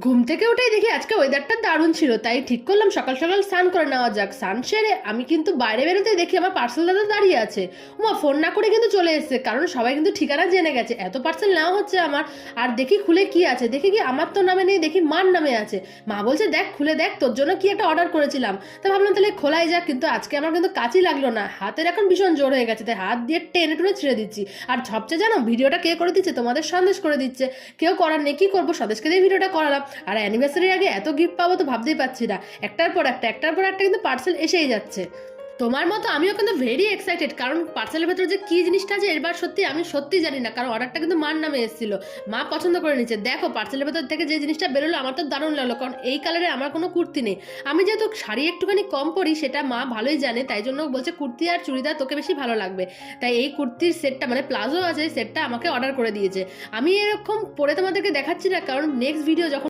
ঘুম থেকে উঠেই দেখি আজকে ওয়েদারটা দারুণ ছিল, তাই ঠিক করলাম সকাল সকাল স্নান করে নেওয়া যাক। স্নান সেরে আমি কিন্তু বাইরে বেরোতে দেখি আমার পার্সেল দাদা দাঁড়িয়ে আছে। মা ফোন না করে কিন্তু চলে এসেছে, কারণ সবাই কিন্তু ঠিকানা জেনে গেছে। এত পার্সেল নেওয়া হচ্ছে আমার। আর দেখি খুলে কি আছে, দেখি কি আমার তো নামে নেই, দেখি মার নামে আছে। মা বলছে দেখ খুলে দেখ, তোর জন্য কি একটা অর্ডার করেছিলাম। তা ভাবলাম তাহলে খোলাই যাক, কিন্তু আজকে আমার কিন্তু কাজই লাগলো না। হাতের এখন ভীষণ জোর হয়ে গেছে, তাই হাত দিয়ে টেনে টুনে ছিঁড়ে দিচ্ছি। আর সবচেয়ে জানো ভিডিওটা কে করে দিচ্ছে? তোমাদের সন্দেশ করে দিচ্ছে। কেউ করার নেই, কি করবো, সন্দেশকে দিয়ে ভিডিওটা করালাম। আর অ্যানিভার্সারির আগে এত গিফট পাবো তো ভাবতেই পারছি না। একটার পর একটা কিন্তু পার্সেল এসেই যাচ্ছে। তোমার মতো আমিও কিন্তু ভেরি এক্সাইটেড, কারণ পার্সেলের ভেতরে যে কি জিনিসটা আছে এবার সত্যি আমি সত্যি জানি না, কারণ অর্ডারটা কিন্তু মার নামে এসেছিল। মা পছন্দ করে নিচ্ছে। দেখো পার্সেলের ভেতর থেকে যে জিনিসটা বেরোলো আমার তো দারুণ লাগলো, কারণ এই কালারে আমার কোনো কুর্তি নেই। আমি যেহেতু শাড়ি একটুখানি কম পরি সেটা মা ভালোই জানে, তাই জন্য বলছে কুর্তি আর চুড়িদার তোকে বেশি ভালো লাগবে। তাই এই কুর্তির সেটটা মানে প্লাজো আছে সেটটা আমাকে অর্ডার করে দিয়েছে। আমি এরকম পরে তোমাদেরকে দেখাচ্ছি না, কারণ নেক্সট ভিডিও যখন